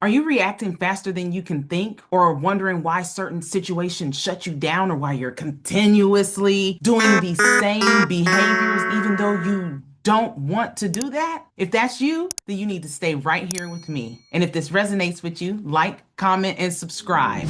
Are you reacting faster than you can think, or wondering why certain situations shut you down, or why you're continuously doing these same behaviors even though you don't want to do that? If that's you, then you need to stay right here with me. And if this resonates with you, like, comment, and subscribe.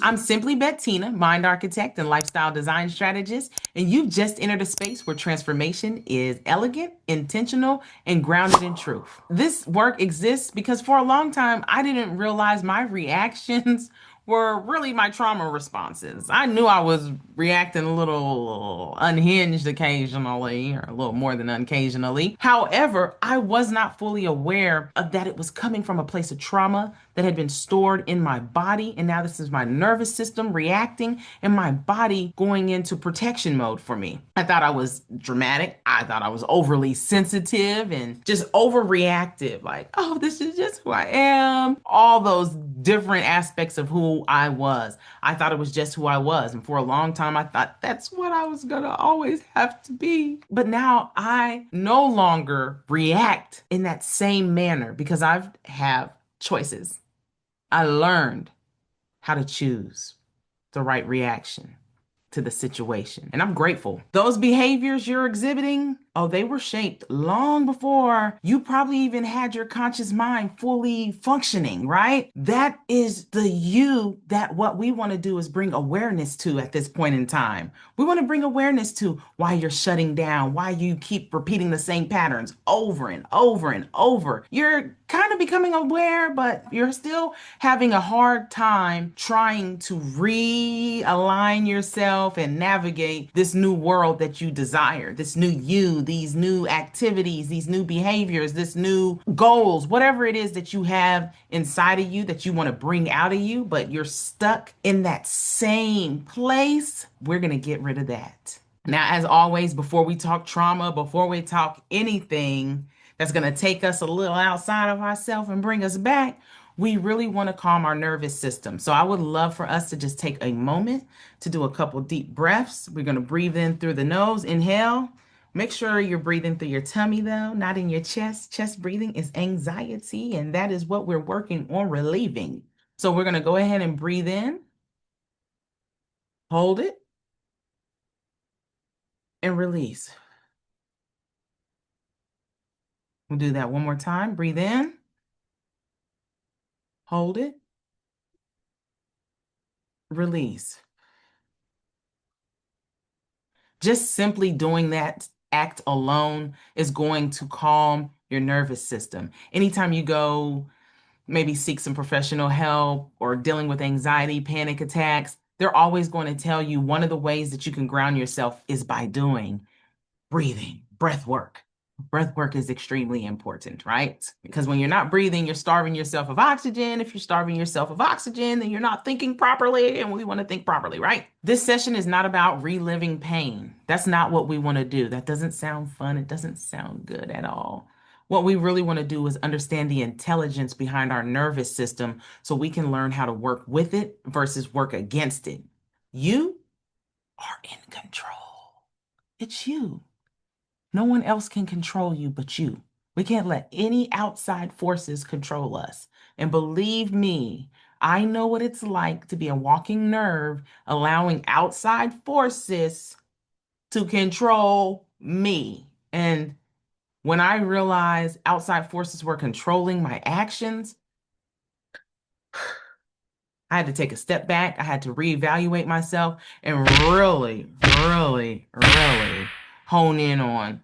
I'm simply Bettina, mind architect and lifestyle design strategist, and you've just entered a space where transformation is elegant, intentional, and grounded in truth. This work exists because for a long time, I didn't realize my reactions were really my trauma responses. I knew I was reacting a little unhinged occasionally, or a little more than occasionally. However, I was not fully aware of that it was coming from a place of trauma that had been stored in my body. And now this is my nervous system reacting and my body going into protection mode for me. I thought I was dramatic. I thought I was overly sensitive and just overreactive. Like, oh, this is just who I am. All those different aspects of who I was. I thought it was just who I was. And for a long time, I thought that's what I was going to always have to be. But now I no longer react in that same manner because I have choices. I learned how to choose the right reaction to the situation. And I'm grateful. Those behaviors you're exhibiting, oh, they were shaped long before you probably even had your conscious mind fully functioning, right? That is the you that what we want to do is bring awareness to at this point in time. We want to bring awareness to why you're shutting down, why you keep repeating the same patterns over and over and over. You're kind of becoming aware, but you're still having a hard time trying to realign yourself and navigate this new world that you desire, this new you, these new activities, these new behaviors, this new goals, whatever it is that you have inside of you that you want to bring out of you, but you're stuck in that same place. We're going to get rid of that. Now, as always, before we talk trauma, before we talk anything that's going to take us a little outside of ourselves and bring us back, we really want to calm our nervous system. So I would love for us to just take a moment to do a couple deep breaths. We're going to breathe in through the nose, inhale. Make sure you're breathing through your tummy though, not in your chest. Chest breathing is anxiety, and that is what we're working on relieving. So we're going to go ahead and breathe in, hold it, and release. We'll do that one more time. Breathe in, hold it, release. Just simply doing that act alone is going to calm your nervous system. Anytime you go, maybe seek some professional help or dealing with anxiety, panic attacks, they're always going to tell you one of the ways that you can ground yourself is by doing breathing, breath work. Breath work is extremely important, right? Because when you're not breathing, you're starving yourself of oxygen. If you're starving yourself of oxygen, then you're not thinking properly, and we want to think properly, right? This session is not about reliving pain. That's not what we want to do. That doesn't sound fun. It doesn't sound good at all. What we really want to do is understand the intelligence behind our nervous system so we can learn how to work with it versus work against it. You are in control. It's you. No one else can control you but you. We can't let any outside forces control us. And believe me, I know what it's like to be a walking nerve, allowing outside forces to control me. And when I realized outside forces were controlling my actions, I had to take a step back. I had to reevaluate myself and really hone in on,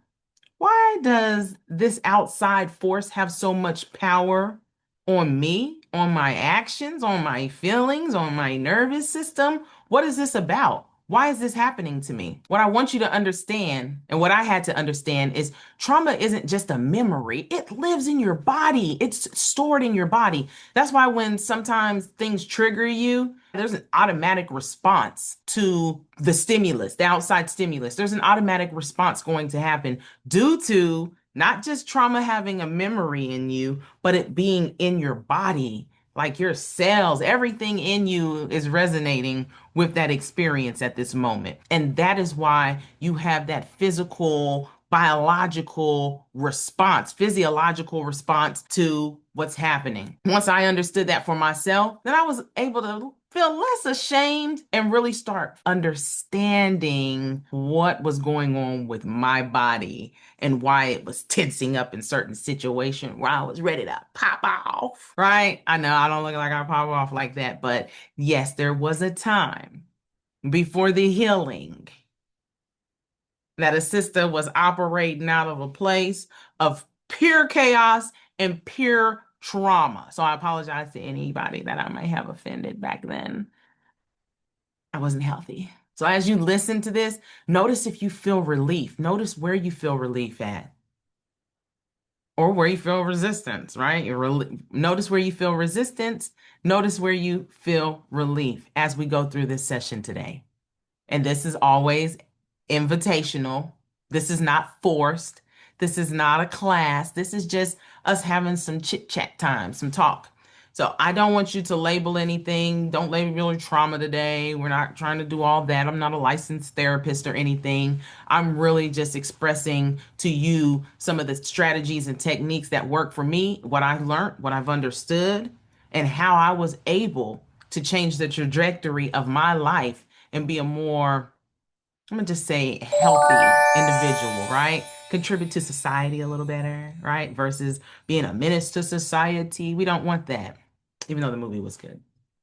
why does this outside force have so much power on me, on my actions, on my feelings, on my nervous system? What is this about? Why is this happening to me? What I want you to understand, and what I had to understand, is trauma isn't just a memory. It lives in your body. It's stored in your body. That's why when sometimes things trigger you, there's an automatic response to the stimulus, the outside stimulus. There's an automatic response going to happen due to not just trauma having a memory in you, but it being in your body Like your cells, everything in you is resonating with that experience at this moment. And that is why you have that physical, biological response, physiological response to what's happening. Once I understood that for myself, then I was able to feel less ashamed and really start understanding what was going on with my body and why it was tensing up in certain situations where I was ready to pop off, right? I know I don't look like I pop off like that, but yes, there was a time before the healing that a sister was operating out of a place of pure chaos and pure trauma. So I apologize to anybody that I might have offended back then. I wasn't healthy. So as you listen to this, notice if you feel relief. Notice where you feel relief at or where you feel resistance, right? Notice where you feel resistance. Notice where you feel relief as we go through this session today. And this is always invitational. This is not forced. This is not a class. This is just us having some chit chat time, some talk. So I don't want you to label anything. Don't label your trauma today. We're not trying to do all that. I'm not a licensed therapist or anything. I'm really just expressing to you some of the strategies and techniques that work for me, what I've learned, what I've understood, and how I was able to change the trajectory of my life and be a more, I'm gonna just say, healthy individual, right? Contribute to society a little better, right? Versus being a menace to society. We don't want that, even though the movie was good.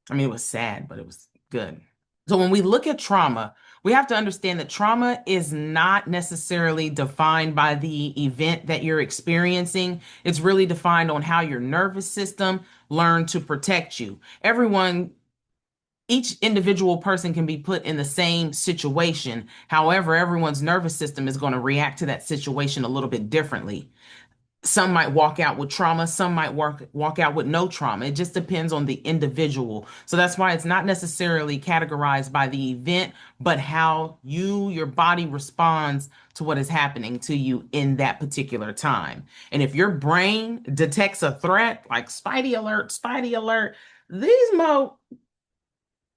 I mean, it was sad, but it was good. So when we look at trauma, we have to understand that trauma is not necessarily defined by the event that you're experiencing. It's really defined on how your nervous system learned to protect you. Each individual person can be put in the same situation. However, everyone's nervous system is going to react to that situation a little bit differently. Some might walk out with trauma, some might walk out with no trauma. It just depends on the individual. So that's why it's not necessarily categorized by the event, but how your body responds to what is happening to you in that particular time. And if your brain detects a threat, like Spidey alert, these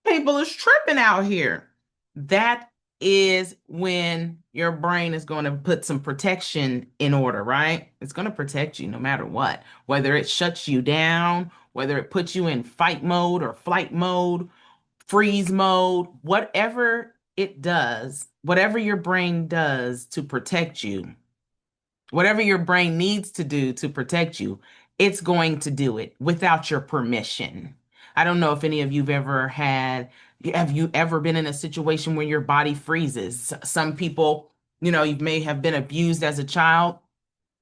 people is tripping out here. That is when your brain is going to put some protection in order, right? It's going to protect you no matter what, whether it shuts you down, whether it puts you in fight mode or flight mode, freeze mode, whatever it does, whatever your brain does to protect you, whatever your brain needs to do to protect you, it's going to do it without your permission. I don't know if any of have you ever been in a situation where your body freezes? Some people, you may have been abused as a child.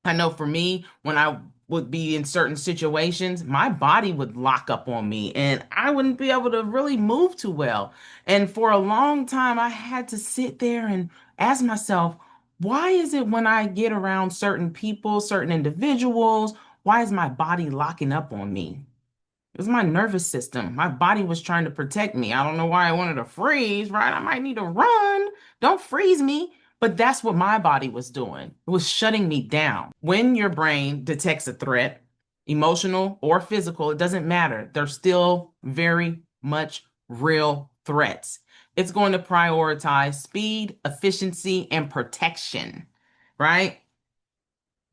I know for me, when I would be in certain situations, my body would lock up on me and I wouldn't be able to really move too well. And for a long time, I had to sit there and ask myself, why is it when I get around certain people, certain individuals, why is my body locking up on me? It was my nervous system. My body was trying to protect me. I don't know why I wanted to freeze, right? I might need to run. Don't freeze me. But that's what my body was doing. It was shutting me down. When your brain detects a threat, emotional or physical, it doesn't matter. They're still very much real threats. It's going to prioritize speed, efficiency, and protection, right?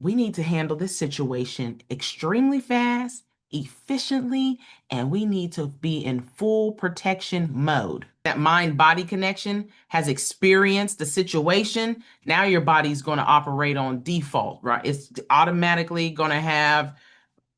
We need to handle this situation extremely fast, efficiently, and we need to be in full protection mode. That mind body connection has experienced the situation. Now your body's going to operate on default, right? It's automatically going to have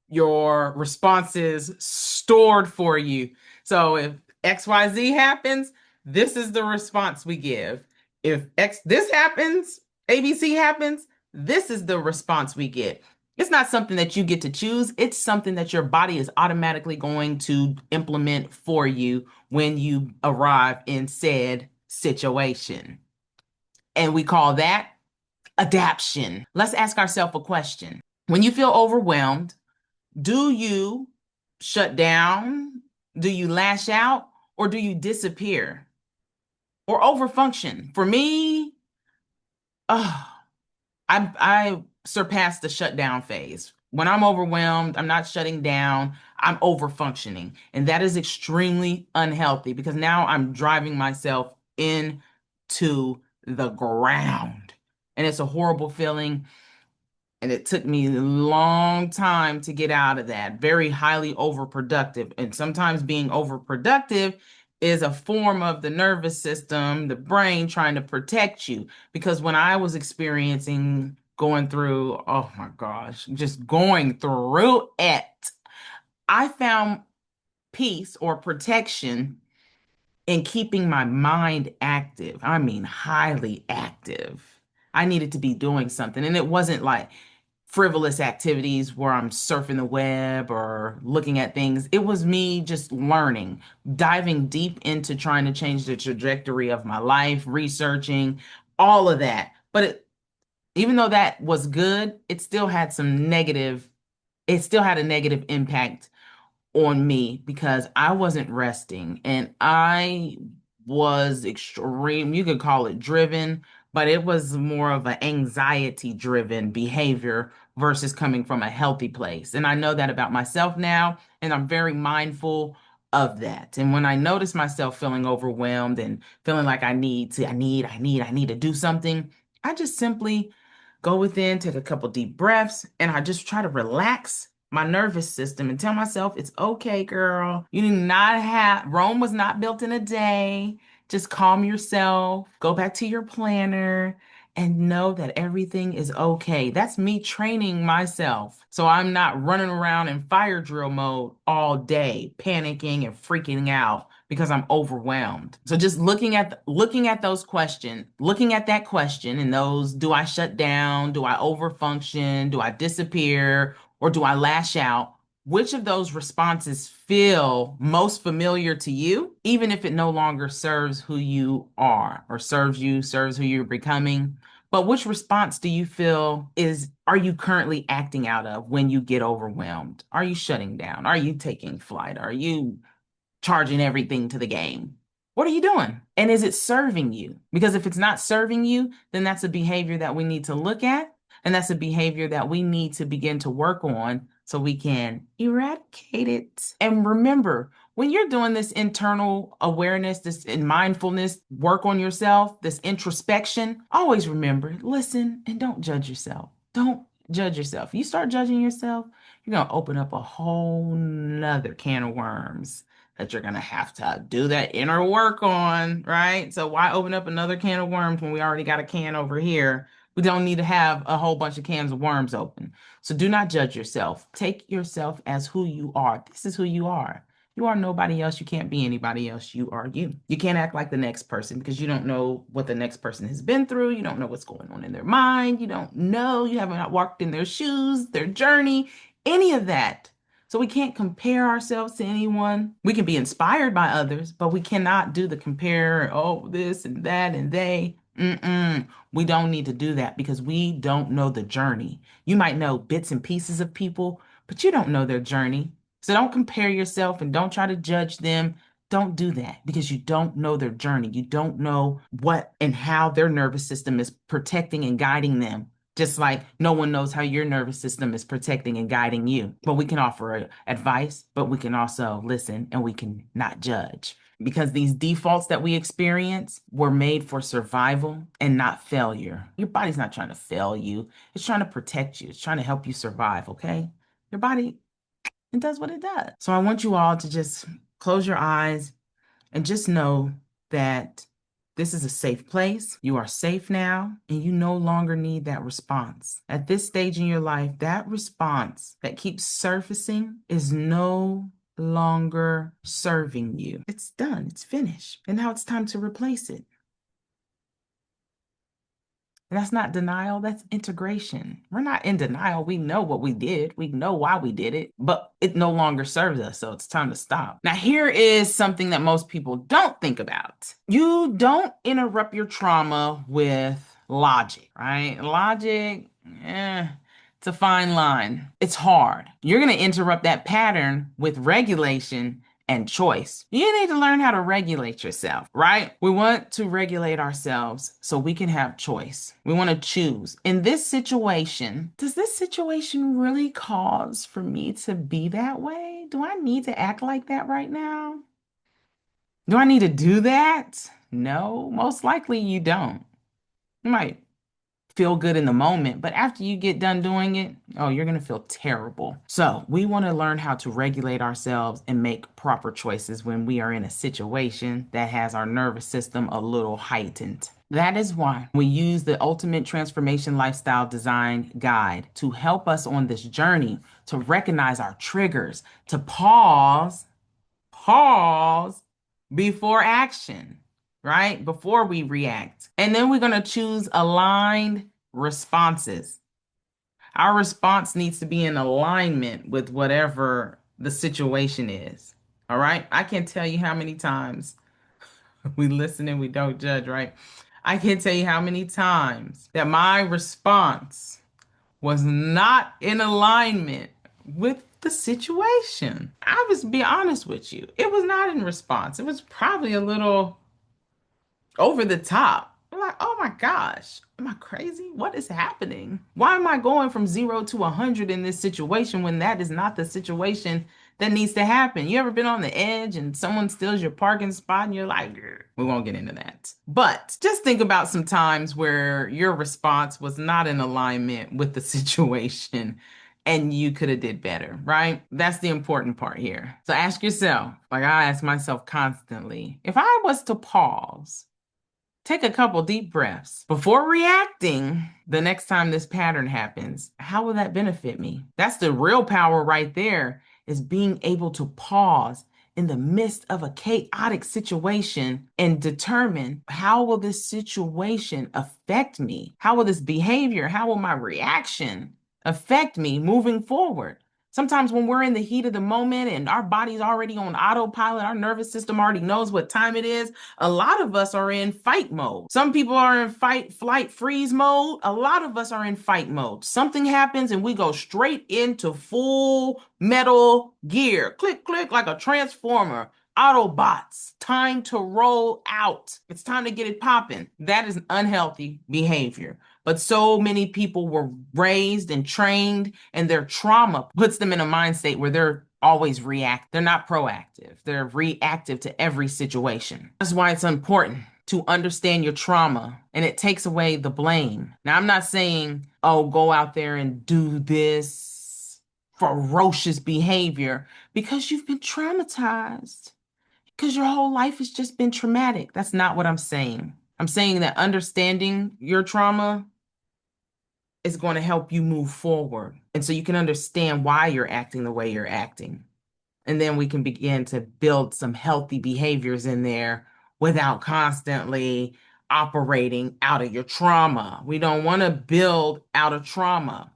your responses stored for you. So if XYZ happens, this is the response we give. If this happens, ABC happens, this is the response we get. It's not something that you get to choose. It's something that your body is automatically going to implement for you when you arrive in said situation. And we call that adaption. Let's ask ourselves a question. When you feel overwhelmed, do you shut down? Do you lash out? Or do you disappear? Or overfunction? For me, I surpassed the shutdown phase. When I'm overwhelmed, I'm not shutting down, I'm over functioning. And that is extremely unhealthy because now I'm driving myself into the ground. And it's a horrible feeling. And it took me a long time to get out of that. Very highly overproductive. And sometimes being overproductive is a form of the nervous system, the brain trying to protect you. Because when I was experiencing going through, oh my gosh, just going through it, I found peace or protection in keeping my mind active. I mean, highly active. I needed to be doing something. And it wasn't like, frivolous activities where I'm surfing the web or looking at things. It was me just learning, diving deep into trying to change the trajectory of my life, researching, all of that. But even though that was good, it still had a negative impact on me because I wasn't resting and I was extreme, you could call it driven, but it was more of an anxiety driven behavior versus coming from a healthy place. And I know that about myself now, and I'm very mindful of that. And when I notice myself feeling overwhelmed and feeling like I need to do something, I just simply go within, take a couple deep breaths, and I just try to relax my nervous system and tell myself it's okay, girl. You do not have, Rome was not built in a day. Just calm yourself, go back to your planner, and know that everything is okay. That's me training myself. So I'm not running around in fire drill mode all day, panicking and freaking out because I'm overwhelmed. So just looking at those questions, looking at that question and those, do I shut down? Do I overfunction? Do I disappear? Or do I lash out? Which of those responses feel most familiar to you, even if it no longer serves who you are or serves who you're becoming? But which response do you feel are you currently acting out of when you get overwhelmed? Are you shutting down? Are you taking flight? Are you charging everything to the game? What are you doing? And is it serving you? Because if it's not serving you, then that's a behavior that we need to look at. And that's a behavior that we need to begin to work on so we can eradicate it. And remember, when you're doing this internal awareness, this in mindfulness work on yourself, this introspection, always remember, listen and don't judge yourself. Don't judge yourself. You start judging yourself, you're going to open up a whole nother can of worms that you're going to have to do that inner work on, right? So why open up another can of worms when we already got a can over here? We don't need to have a whole bunch of cans of worms open. So do not judge yourself. Take yourself as who you are. This is who you are. You are nobody else. You can't be anybody else. You are you. You can't act like the next person because you don't know what the next person has been through. You don't know what's going on in their mind. You don't know. You haven't walked in their shoes, their journey, any of that. So we can't compare ourselves to anyone. We can be inspired by others, but we cannot do the compare, oh, this and that and they. We don't need to do that because we don't know the journey. You might know bits and pieces of people, but you don't know their journey. So don't compare yourself and don't try to judge them. Don't do that because you don't know their journey. You don't know what and how their nervous system is protecting and guiding them. Just like no one knows how your nervous system is protecting and guiding you. But we can offer advice, but we can also listen and we can not judge. Because these defaults that we experience were made for survival and not failure. Your body's not trying to fail you, it's trying to protect you, it's trying to help you survive, okay? Your body, it does what it does. So I want you all to just close your eyes and just know that this is a safe place. You are safe now, and you no longer need that response. At this stage in your life, that response that keeps surfacing is no longer serving you. It's done, it's finished. And now it's time to replace it. And that's not denial, that's integration. We're not in denial. We know what we did, we know why we did it, but it no longer serves us. So it's time to stop. Now, here is something that most people don't think about. You don't interrupt your trauma with logic, right? Logic, it's a fine line. It's hard. You're going to interrupt that pattern with regulation and choice. You need to learn how to regulate yourself, right? We want to regulate ourselves so we can have choice. We want to choose. In this situation, does this situation really cause for me to be that way? Do I need to act like that right now? Do I need to do that? No, most likely you don't. You might feel good in the moment, but after you get done doing it, oh, you're going to feel terrible. So, we want to learn how to regulate ourselves and make proper choices when we are in a situation that has our nervous system a little heightened. That is why we use the Ultimate Transformation Lifestyle Design Guide to help us on this journey to recognize our triggers, to pause before action, right? Before we react. And then we're going to choose aligned responses. Our response needs to be in alignment with whatever the situation is. All right. I can't tell you how many times we listen and we don't judge, right? I can't tell you how many times that my response was not in alignment with the situation. I was be honest with you. It was not in response. It was probably a little over the top. I'm like, oh my gosh, am I crazy? What is happening? Why am I going from 0 to 100 in this situation when that is not the situation that needs to happen? You ever been on the edge and someone steals your parking spot and you're like, "Grr." We won't get into that. But just think about some times where your response was not in alignment with the situation and you could have did better, right? That's the important part here. So ask yourself, like I ask myself constantly, if I was to pause, take a couple deep breaths before reacting the next time this pattern happens. How will that benefit me? That's the real power right there, is being able to pause in the midst of a chaotic situation and determine, how will this situation affect me? How will this behavior, how will my reaction affect me moving forward? Sometimes when we're in the heat of the moment and our body's already on autopilot, our nervous system already knows what time it is. A lot of us are in fight mode. Some people are in fight, flight, freeze mode. A lot of us are in fight mode. Something happens and we go straight into full metal gear. Click, click, like a transformer. Autobots, time to roll out. It's time to get it popping. That is unhealthy behavior. But so many people were raised and trained, and their trauma puts them in a mind state where they're always react. They're not proactive. They're reactive to every situation. That's why it's important to understand your trauma, and it takes away the blame. Now, I'm not saying, oh, go out there and do this ferocious behavior because you've been traumatized, because your whole life has just been traumatic. That's not what I'm saying. I'm saying that understanding your trauma is going to help you move forward. And so you can understand why you're acting the way you're acting. And then we can begin to build some healthy behaviors in there without constantly operating out of your trauma. We don't want to build out of trauma.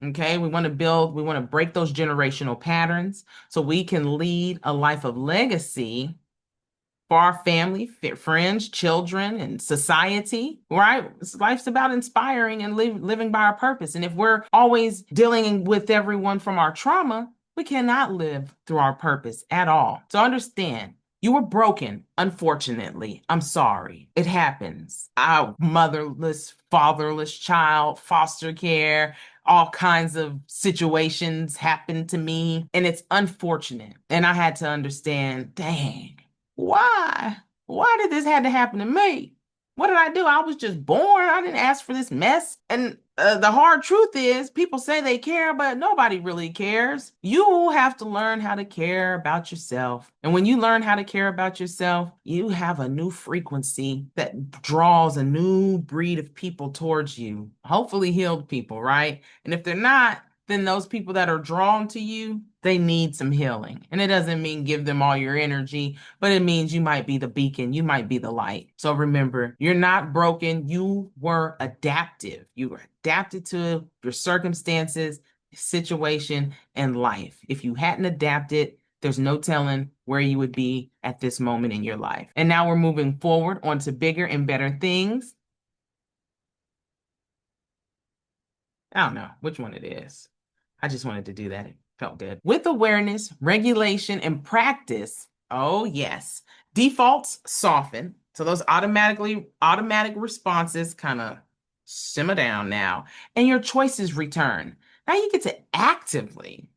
Okay, we want to build, we want to break those generational patterns so we can lead a life of legacy for our family, friends, children, and society, right? Life's about inspiring and living by our purpose. And if we're always dealing with everyone from our trauma, we cannot live through our purpose at all. So understand, you were broken, unfortunately. I'm sorry. It happens. Our motherless, fatherless child, foster care, all kinds of situations happened to me, and it's unfortunate. And I had to understand, dang, why? Why did this had to happen to me? What did I do? I was just born. I didn't ask for this mess. And the hard truth is, people say they care, but nobody really cares. You have to learn how to care about yourself. And when you learn how to care about yourself, you have a new frequency that draws a new breed of people towards you. Hopefully healed people, right? And if they're not, then those people that are drawn to you, they need some healing. And it doesn't mean give them all your energy, but it means you might be the beacon, you might be the light. So remember, you're not broken. You were adaptive. You were adapted to your circumstances, situation, and life. If you hadn't adapted, there's no telling where you would be at this moment in your life. And now we're moving forward onto bigger and better things. I don't know which one it is. I just wanted to do that Felt good. With awareness, regulation, and practice, oh yes, defaults soften. So those automatic responses kind of simmer down now, and your choices return. Now you get to actively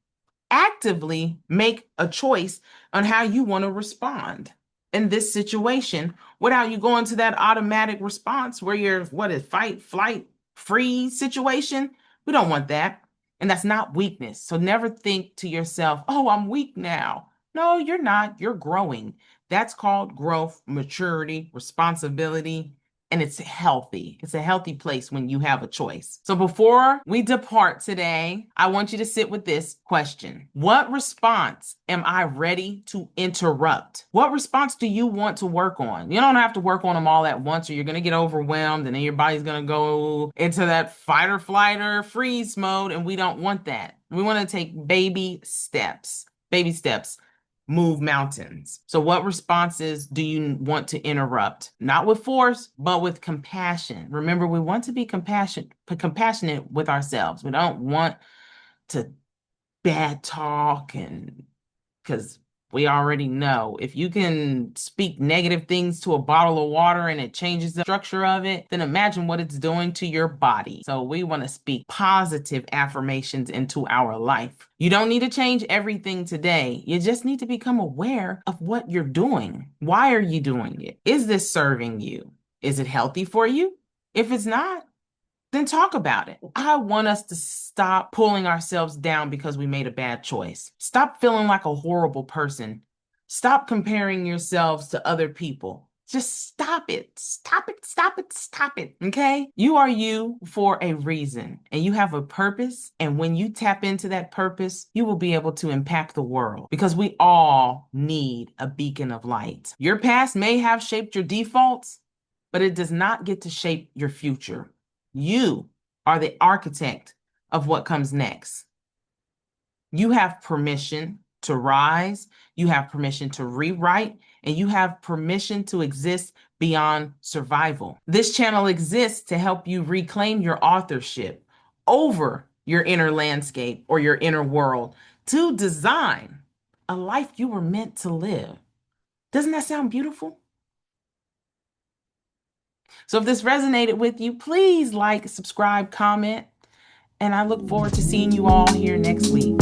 make a choice on how you want to respond in this situation without you going to that automatic response where you're what is fight, flight, freeze situation. We don't want that. And that's not weakness. So never think to yourself, oh, I'm weak now. No, you're not. You're growing. That's called growth, maturity, responsibility, and it's healthy. It's a healthy place when you have a choice. So before we depart today, I want you to sit with this question. What response am I ready to interrupt? What response do you want to work on? You don't have to work on them all at once or you're going to get overwhelmed and then your body's going to go into that fight or flight or freeze mode, and we don't want that. We want to take baby steps. Baby steps move mountains. So what responses do you want to interrupt? Not with force, but with compassion. Remember, we want to be compassionate with ourselves. We don't want to bad talk, and because we already know if you can speak negative things to a bottle of water and it changes the structure of it, then imagine what it's doing to your body. So we want to speak positive affirmations into our life. You don't need to change everything today. You just need to become aware of what you're doing. Why are you doing it? Is this serving you? Is it healthy for you? If it's not, then talk about it. I want us to stop pulling ourselves down because we made a bad choice. Stop feeling like a horrible person. Stop comparing yourselves to other people. Just stop it. Stop it. Stop it. Stop it. Okay? You are you for a reason and you have a purpose. And when you tap into that purpose, you will be able to impact the world because we all need a beacon of light. Your past may have shaped your defaults, but it does not get to shape your future. You are the architect of what comes next. You have permission to rise, you have permission to rewrite, and you have permission to exist beyond survival. This channel exists to help you reclaim your authorship over your inner landscape or your inner world to design a life you were meant to live. Doesn't that sound beautiful? So if this resonated with you, please like, subscribe, comment, and I look forward to seeing you all here next week.